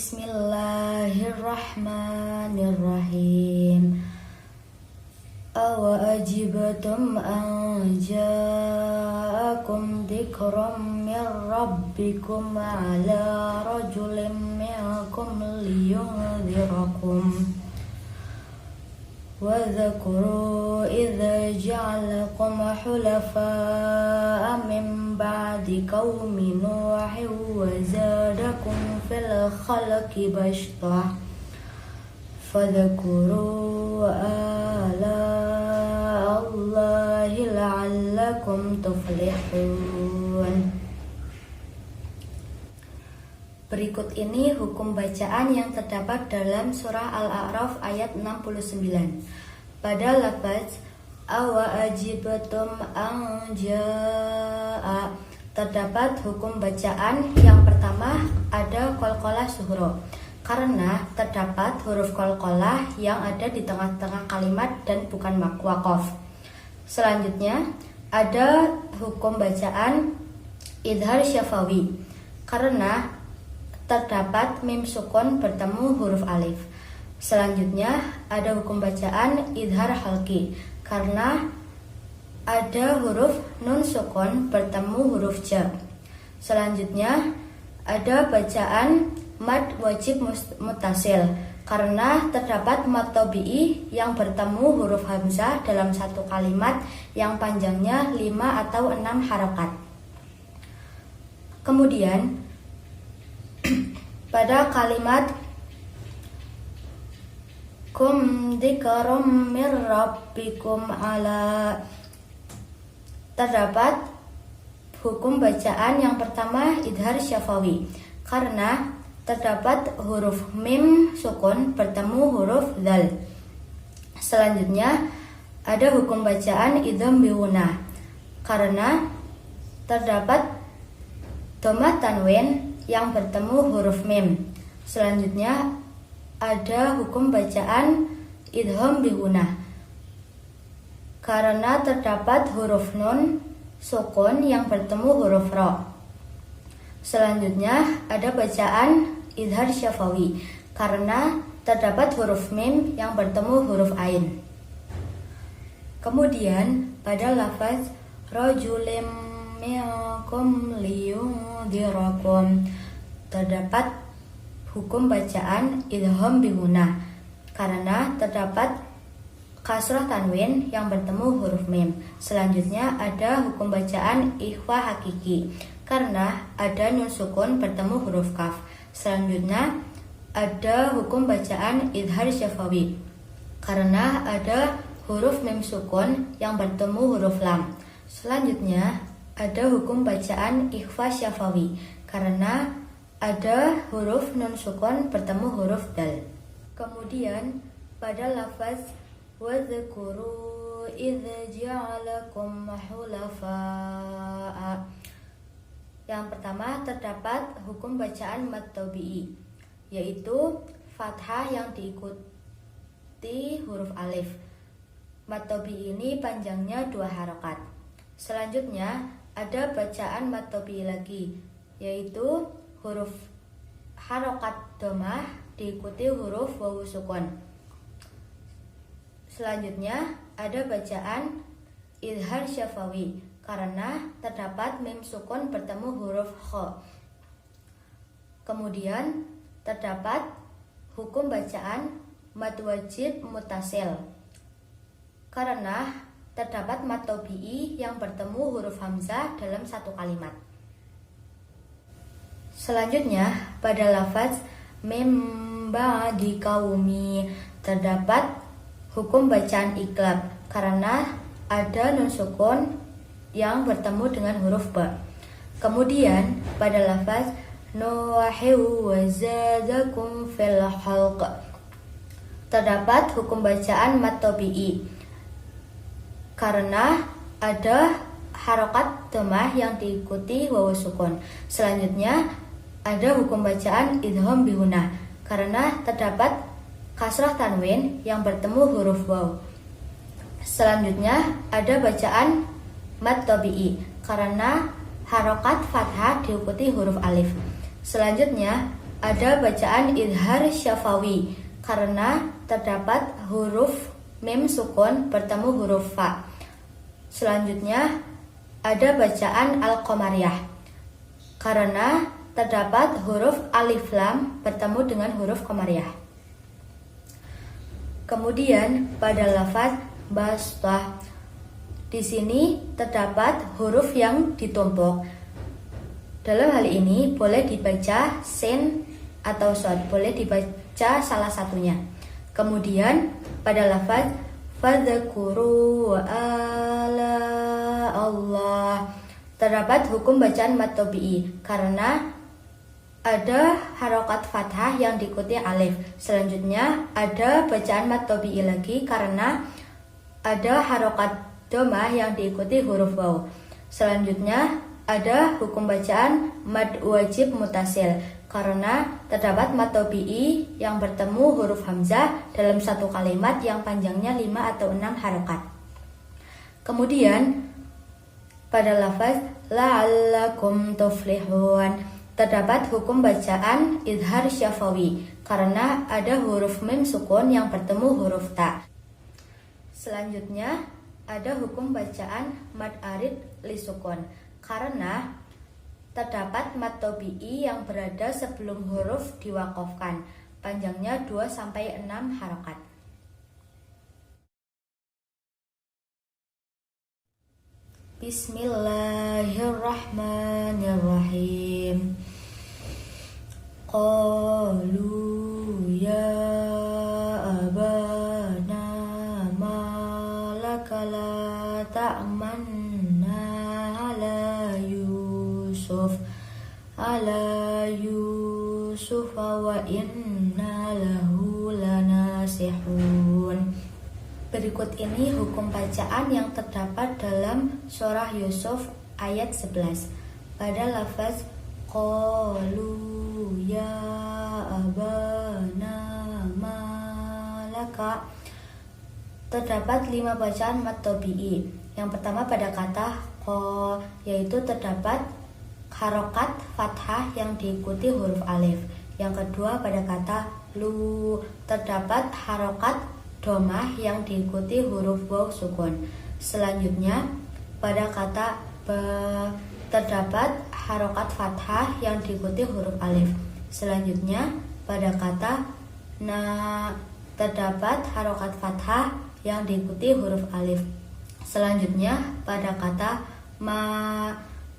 Bismillahirrahmanirrahim. Awa ajibtum an ja'akum dzikrum min rabbikum ala rajulin minkum liyunzirakum. Wa dzakuru idza ja'alakum hulafa'a min ba'di qaumi Nuhin wa zadakum fil khalqi bastah. Fadhkuru ala Allahi la'allakum tuflihun. Berikut ini hukum bacaan yang terdapat dalam surah Al-A'raf ayat 69. Pada lafaz awa ajibtum an ja'a terdapat hukum bacaan. Yang pertama ada qalqalah sughra, karena terdapat huruf qalqalah yang ada di tengah-tengah kalimat dan bukan waqaf. Selanjutnya ada hukum bacaan idhar syafawi, karena terdapat mim sukun bertemu huruf alif. Selanjutnya ada hukum bacaan idhar halqi, karena ada huruf nun sukun bertemu huruf ja. Selanjutnya ada bacaan mad wajib muttasil, karena terdapat mad tabi'i yang bertemu huruf hamzah dalam satu kalimat yang panjangnya 5 atau 6 harokat. Kemudian pada kalimat kum dzikrum mir rabbikum ala terdapat hukum bacaan. Yang pertama idhar syafawi, karena terdapat huruf mim sukun bertemu huruf dzal. Selanjutnya ada hukum bacaan idgham bihuna, karena terdapat dhammah tanwin yang bertemu huruf mim. Selanjutnya ada hukum bacaan idgham bihuna, karena terdapat huruf nun sukun yang bertemu huruf ra. Selanjutnya ada bacaan idhar syafawi, karena terdapat huruf mim yang bertemu huruf ain. Kemudian pada lafaz rajulim minkum liyunzirakum terdapat hukum bacaan idgham bihuna, karena terdapat kasrah tanwin yang bertemu huruf mim. Selanjutnya ada hukum bacaan ikhfa hakiki, karena ada nun sukun bertemu huruf kaf. Selanjutnya ada hukum bacaan idhar syafawi, karena ada huruf mim sukun yang bertemu huruf lam. Selanjutnya ada hukum bacaan ikhfa syafawi, karena ada huruf nun sukun bertemu huruf dal. Kemudian pada lafaz wadhkuru idza ja'alakum hulafa'a, yang pertama terdapat hukum bacaan mad tabi'i, yaitu fathah yang diikuti huruf alif. Mad tabi'i ini panjangnya 2 harokat. Selanjutnya ada bacaan mad tabi'i lagi, yaitu huruf harokat dhammah diikuti huruf wawu sukun. Selanjutnya ada bacaan idhar syafawi, karena terdapat mim sukun bertemu huruf kha. Kemudian terdapat hukum bacaan mad wajib muttasil, karena terdapat mad tabi'i yang bertemu huruf hamzah dalam satu kalimat. Selanjutnya pada lafaz mim ba'di qaumi terdapat hukum bacaan iqlab, karena ada nun sukun yang bertemu dengan huruf ba. Kemudian pada lafaz nuhiu wa zadakum fil khalq terdapat hukum bacaan mad tabi'i, karena ada harokat dhammah yang diikuti wawu sukun. Selanjutnya ada hukum bacaan idgham bihuna, karena terdapat kasrah tanwin yang bertemu huruf waw. Selanjutnya ada bacaan mad tabi'i, karena harokat fathah diikuti huruf alif. Selanjutnya ada bacaan idhar syafawi karena terdapat huruf mim sukun bertemu huruf fa. Selanjutnya ada bacaan al-qamariyah karena terdapat huruf alif lam bertemu dengan huruf qamariyah. Kemudian pada lafaz bastah, di sini terdapat huruf yang ditumpuk. Dalam hal ini boleh dibaca sin atau shad, boleh dibaca salah satunya. Kemudian pada lafaz fadzkuru ala Allah terdapat hukum bacaan mad tabi'i karena ada harokat fathah yang diikuti alif. Selanjutnya ada bacaan mad tabi'i lagi karena ada harokat domah yang diikuti huruf waw. Selanjutnya ada hukum bacaan mad wajib mutasil karena terdapat mad tabi'i yang bertemu huruf hamzah dalam satu kalimat yang panjangnya 5 atau 6 harokat. Kemudian pada lafaz la'allakum tuflihun terdapat hukum bacaan idhar syafawi karena ada huruf mim sukun yang bertemu huruf ta. Selanjutnya ada hukum bacaan mad arid li sukun karena terdapat mad tabi'i yang berada sebelum huruf diwaqafkan, panjangnya 2-6 harokat. Bismillahirrahmanirrahim. Qalu ya abana malaka la ta'manna ala Yusuf wa inna lahu lanasihun. Berikut ini hukum bacaan yang terdapat dalam surah Yusuf ayat 11. Pada lafaz qalu ya abana malaka terdapat 5 bacaan mad tabi'i. Yang pertama pada kata qa, yaitu terdapat harokat fathah yang diikuti huruf alif. Yang kedua pada kata lu terdapat harokat domah yang diikuti huruf waw sukun. Selanjutnya pada kata ba terdapat harokat fathah yang diikuti huruf alif. Selanjutnya pada kata na terdapat harokat fathah yang diikuti huruf alif. Selanjutnya pada kata ma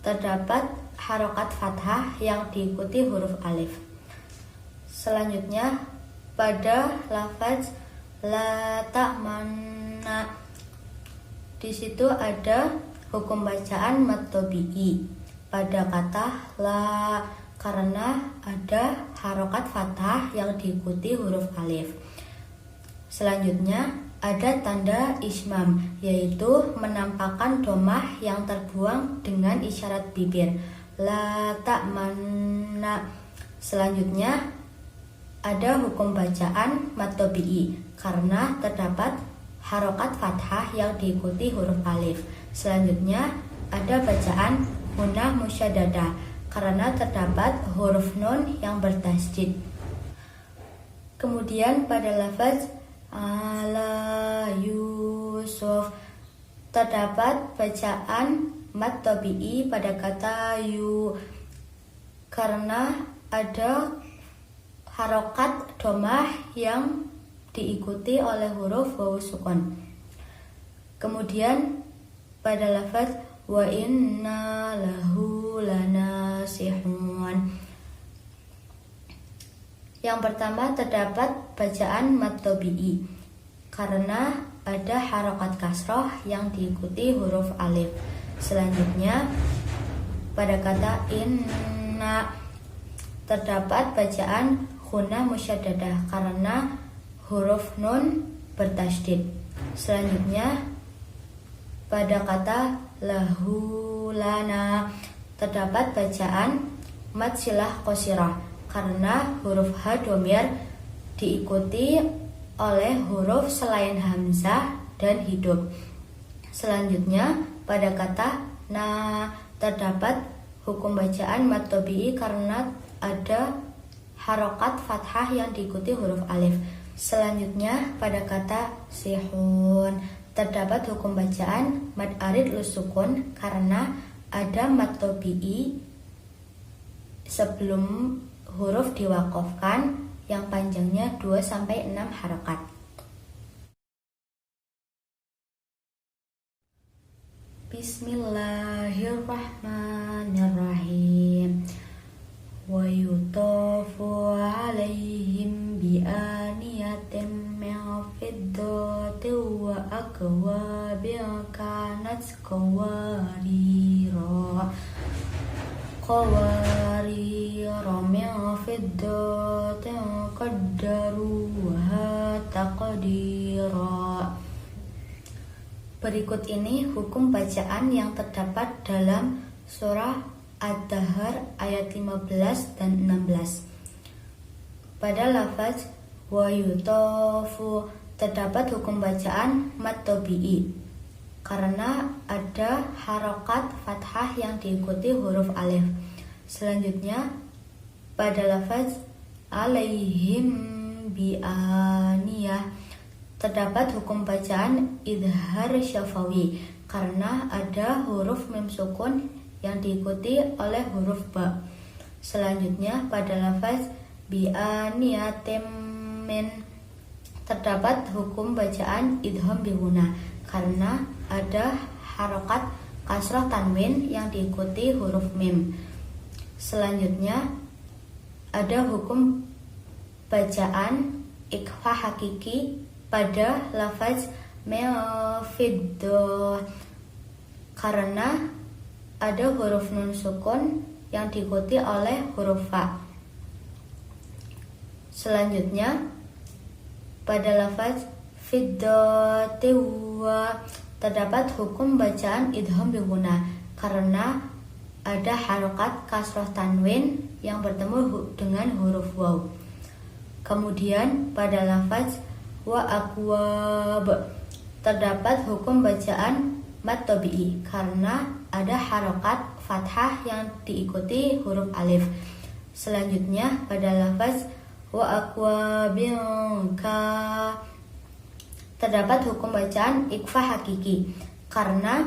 terdapat harokat fathah yang diikuti huruf alif. Selanjutnya pada lafaz la ta'manna, di situ ada hukum bacaan mad tabi'i pada kata la karena ada harokat fathah yang diikuti huruf alif. Selanjutnya ada tanda ismam, yaitu menampakkan domah yang terbuang dengan isyarat bibir. La ta'manna. Selanjutnya ada hukum bacaan mad tabi'i karena terdapat harokat fathah yang diikuti huruf alif. Selanjutnya ada bacaan hunah musyaddadah karena terdapat huruf nun yang bertasydid. Kemudian pada lafaz ala Yusuf terdapat bacaan mad tabi'i pada kata yu karena ada harokat domah yang diikuti oleh huruf waw sukun. Kemudian pada lafaz wa inna lahu lanasihun, yang pertama terdapat bacaan mad tabi'i karena ada harokat kasroh yang diikuti huruf alif. Selanjutnya pada kata inna terdapat bacaan hunah musyaddadah karena huruf nun bertasydid. Selanjutnya pada kata lahu lana terdapat bacaan mad silah qasirah karena huruf ha dhamir diikuti oleh huruf selain hamzah dan hidup. Selanjutnya pada kata na terdapat hukum bacaan mad tabi'i karena ada harokat fathah yang diikuti huruf alif. Selanjutnya pada kata sihun terdapat hukum bacaan mad arid lusukun karena ada mad tobi'i sebelum huruf diwakofkan yang panjangnya 2-6 harokat. Bismillahirrahmanirrahim. Wa yutafu alaihim bi aniyatin min fiddatin wa akwabin kanat qawarira min fiddatin qaddaruha taqdira. Berikut ini hukum bacaan yang terdapat dalam surah Ad-Dahr ayat 15 dan 16. Pada lafaz wa yutafu terdapat hukum bacaan mad tobi'i karena ada harokat fathah yang diikuti huruf alif. Selanjutnya pada lafaz alaihim bi'aniyah terdapat hukum bacaan idhar syafawi karena ada huruf mim sukun yang diikuti oleh huruf ba. Selanjutnya pada lafaz bi'aniyatim min terdapat hukum bacaan idham bihuna karena ada harokat kasrah tanwin yang diikuti huruf mim. Selanjutnya ada hukum bacaan ikhfa hakiki pada lafaz me'fiddoh karena ada huruf nun sukun yang diikuti oleh huruf fa. Selanjutnya pada lafaz fiddatiwa terdapat hukum bacaan idham bihuna karena ada harokat kasroh tanwin yang bertemu dengan huruf waw. Kemudian pada lafaz wa akwab terdapat hukum bacaan mad tobi'i karena ada harokat fathah yang diikuti huruf alif. Selanjutnya pada lafaz wa akwabin ka terdapat hukum bacaan ikhfa hakiki karena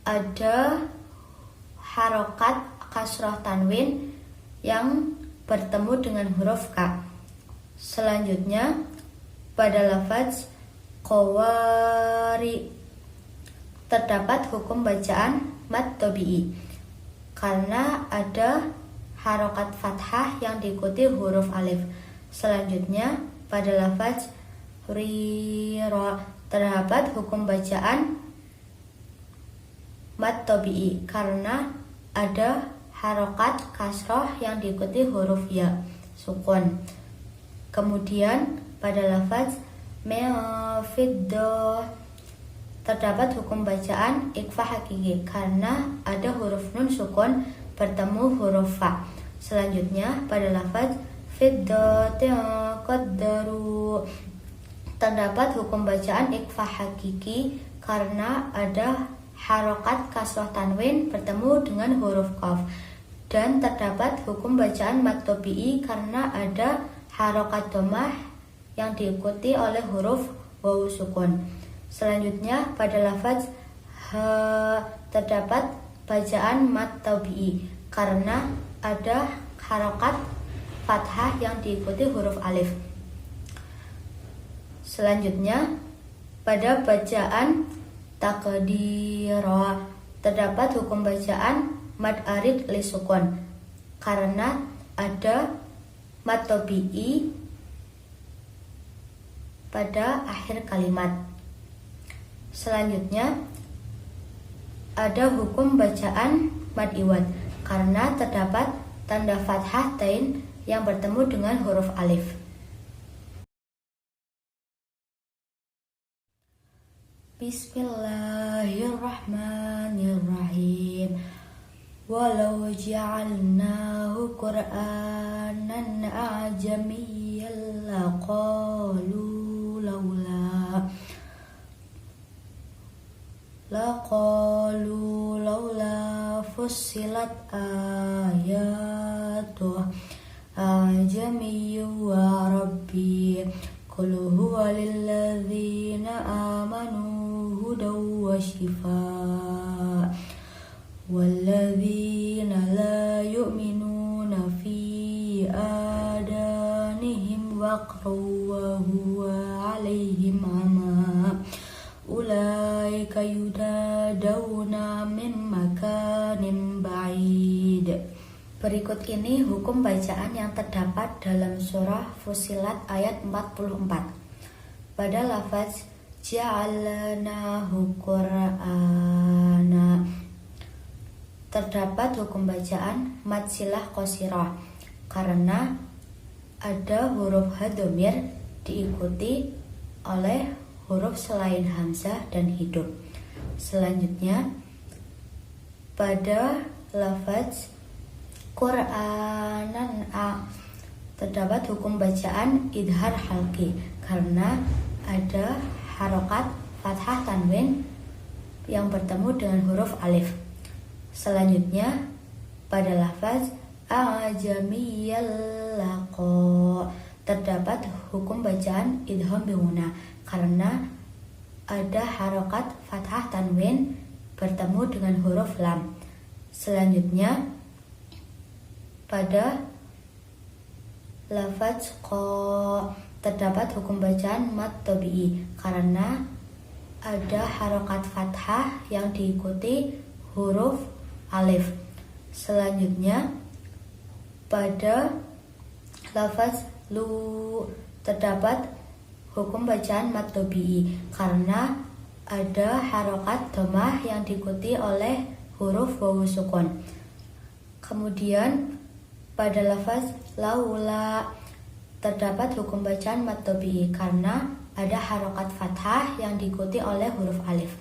ada harokat kasroh tanwin yang bertemu dengan huruf ka. Selanjutnya pada lafaz qawari terdapat hukum bacaan mad tobi'i karena ada harokat fathah yang diikuti huruf alif. Selanjutnya pada lafaz rira terdapat hukum bacaan mad tobi'i karena ada harokat kasroh yang diikuti huruf ya sukun. Kemudian pada lafaz me'fiddoh terdapat hukum bacaan ikhfa hakiki karena ada huruf nun sukun bertemu huruf fa. Selanjutnya pada lafaz fiddatin qaddaru terdapat hukum bacaan ikhfa hakiki karena ada harokat kasroh tanwin bertemu dengan huruf qaf. Dan terdapat hukum bacaan mad tobi'i karena ada harokat dhammah yang diikuti oleh huruf wawu sukun. Selanjutnya pada lafaz ha terdapat bacaan mad tobi'i karena ada harokat fathah yang diikuti huruf alif. Selanjutnya pada bacaan taqdira terdapat hukum bacaan mad arid li sukun karena ada mad tobi'i pada akhir kalimat. Selanjutnya ada hukum bacaan mad iwad karena terdapat tanda fathah tain yang bertemu dengan huruf alif. Bismillahirrahmanirrahim. Walau ja'alnahu Qur'anan a'jamiyyan laqalu laula fussilat ayatuh أعجمي وربي قل هو للذين آمنوا هدى وشفاء والذين لا يؤمنون في آذانهم وقر وهو عليهم عمى أولئك ينادون من مكان بعيد. Berikut ini hukum bacaan yang terdapat dalam surah Fussilat ayat 44. Pada lafaz ja'alnahu Qur'ana terdapat hukum bacaan mad silah qasirah karena ada huruf hadhamir diikuti oleh huruf selain hamzah dan hidup. Selanjutnya pada lafaz Qur'anan terdapat hukum bacaan idhar halqi karena ada harokat fathah tanwin yang bertemu dengan huruf alif. Selanjutnya pada lafaz a'jamiyal laqa terdapat hukum bacaan idgham bi ghunna karena ada harokat fathah tanwin bertemu dengan huruf lam. Selanjutnya pada lafaz qa terdapat hukum bacaan mad tabi'i karena ada harokat fathah yang diikuti huruf alif. Selanjutnya pada lafaz lu terdapat hukum bacaan mad tabi'i karena ada harokat dhammah yang diikuti oleh huruf wawu sukun. Kemudian pada lafaz laula terdapat hukum bacaan mad tabi'i karena ada harokat fathah yang diikuti oleh huruf alif.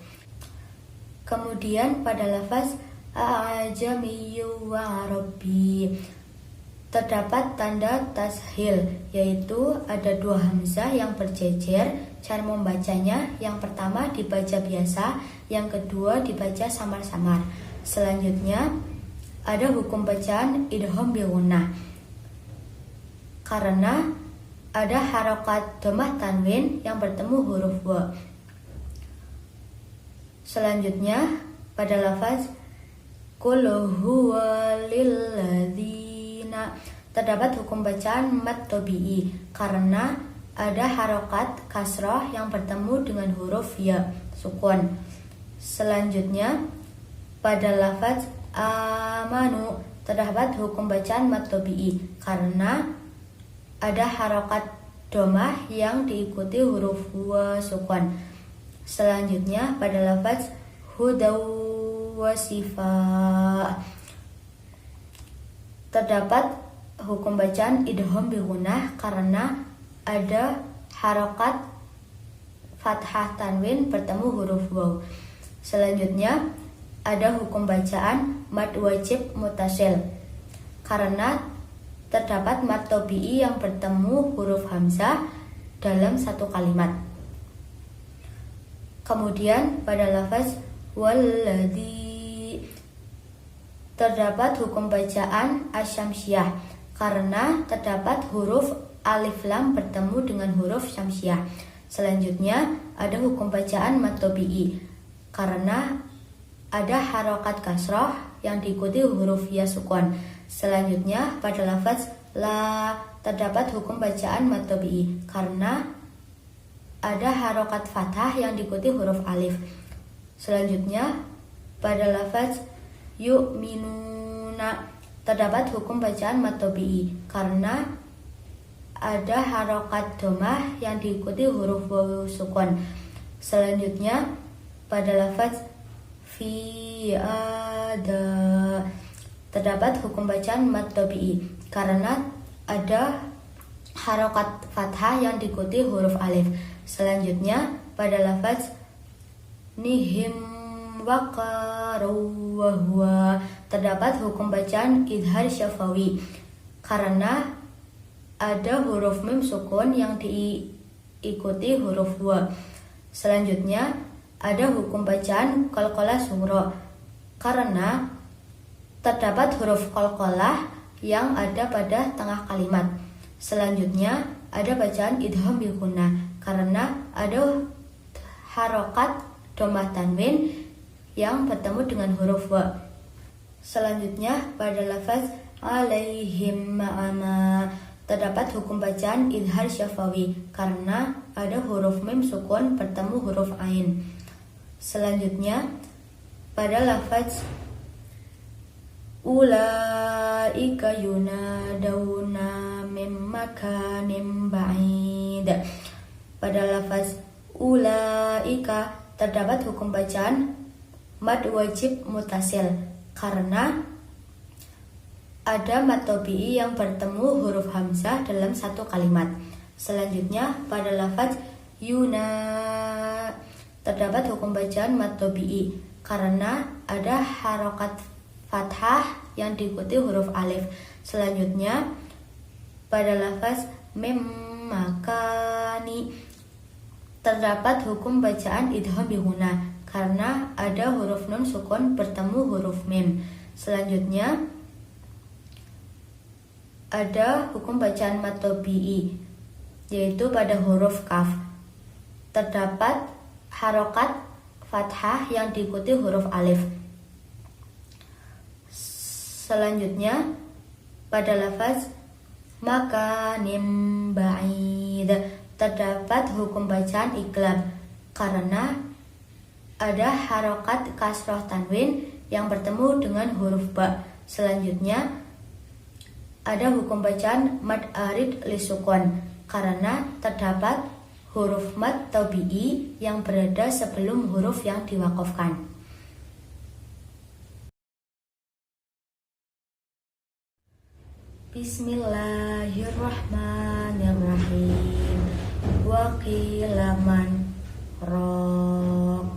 Kemudian pada lafaz a'jamiyyu wa rabbi terdapat tanda tashil, yaitu ada dua hamzah yang berjejer. Cara membacanya, yang pertama dibaca biasa, yang kedua dibaca samar-samar. Selanjutnya ada hukum bacaan idgham bi ghunnah karena ada harokat dhammah tanwin yang bertemu huruf wa. Selanjutnya pada lafaz qul huwa lilladzina terdapat hukum bacaan mad tabi'i karena ada harokat kasrah yang bertemu dengan huruf ya sukun. Selanjutnya pada lafaz amanu terdapat hukum bacaan mad tabi'i karena ada harokat dhammah yang diikuti huruf wa sukun. Selanjutnya pada lafaz hudaw wa shifa terdapat hukum bacaan idgham bi ghunnah karena ada harokat fathah tanwin bertemu huruf waw. Selanjutnya ada hukum bacaan mad wajib mutasil karena terdapat mad tabi'i yang bertemu huruf hamzah dalam satu kalimat. Kemudian pada lafaz walladzi terdapat hukum bacaan asyamsiyah karena terdapat huruf alif lam bertemu dengan huruf syamsiyah. Selanjutnya ada hukum bacaan mad tabi'i karena ada harokat kasrah yang diikuti huruf ya sukun. Selanjutnya pada lafaz la terdapat hukum bacaan mad tabi'i karena ada harokat fathah yang diikuti huruf alif. Selanjutnya pada lafaz yu'minuna terdapat hukum bacaan mad tabi'i karena ada harokat dhammah yang diikuti huruf wawu sukun. Selanjutnya pada lafaz fi ada terdapat hukum bacaan mad tabi'i karena ada harokat fathah yang diikuti huruf alif. Selanjutnya pada lafaz nihim waqaru wa huwa terdapat hukum bacaan idhar syafawi karena ada huruf mim sukun yang diikuti huruf wa. Selanjutnya ada hukum bacaan qalqalah sughra karena terdapat huruf qalqalah yang ada pada tengah kalimat. Selanjutnya ada bacaan idgham bil gunnah karena ada harokat dhammah tanwin yang bertemu dengan huruf wa. Selanjutnya pada lafaz alaihim ma'ama terdapat hukum bacaan idhar syafawi karena ada huruf mim sukun bertemu huruf ain. Selanjutnya pada lafaz ulaika yunadawna mim makanim ba'id. Pada lafaz ulaika terdapat hukum bacaan mad wajib mutasil karena ada mad tabi'i yang bertemu huruf hamzah dalam satu kalimat. Selanjutnya pada lafaz yuna terdapat hukum bacaan mad tabi'i karena ada harokat fathah yang diikuti huruf alif. Selanjutnya pada lafaz mim makani terdapat hukum bacaan idgham bi gunnah karena ada huruf nun sukun bertemu huruf mim. Selanjutnya ada hukum bacaan mad tabi'i yaitu pada huruf kaf terdapat harokat fathah yang diikuti huruf alif. Selanjutnya pada lafaz makanim ba'id terdapat hukum bacaan iqlab karena ada harokat kasroh tanwin yang bertemu dengan huruf ba. Selanjutnya ada hukum bacaan mad arid lisukun karena terdapat huruf mad tabi'i yang berada sebelum huruf yang diwakafkan. Bismillahirrahmanirrahim. Wa qila man raq.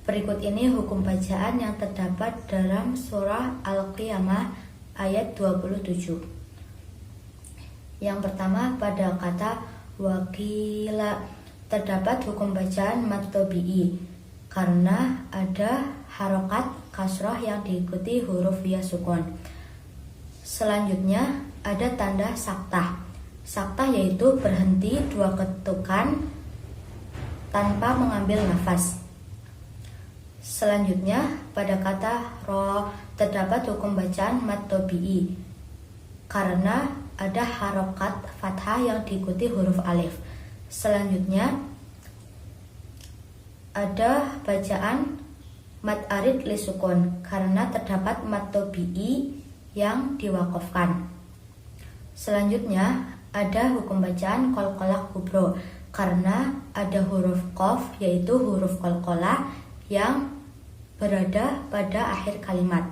Berikut ini hukum bacaan yang terdapat dalam surah Al-Qiyamah ayat 27. Yang pertama pada kata wa qila terdapat hukum bacaan mad tabi'i karena ada harokat kasroh yang diikuti huruf ya sukun. Selanjutnya ada tanda saktah. Saktah yaitu berhenti 2 ketukan tanpa mengambil nafas. Selanjutnya pada kata ro terdapat hukum bacaan mad tabi'i karena ada harokat fathah yang diikuti huruf alif. Selanjutnya ada bacaan mad arid lisukun karena terdapat mad tabi'i yang diwakafkan. Selanjutnya ada hukum bacaan qalqalah kubro karena ada huruf qaf yaitu huruf qalqalah yang berada pada akhir kalimat.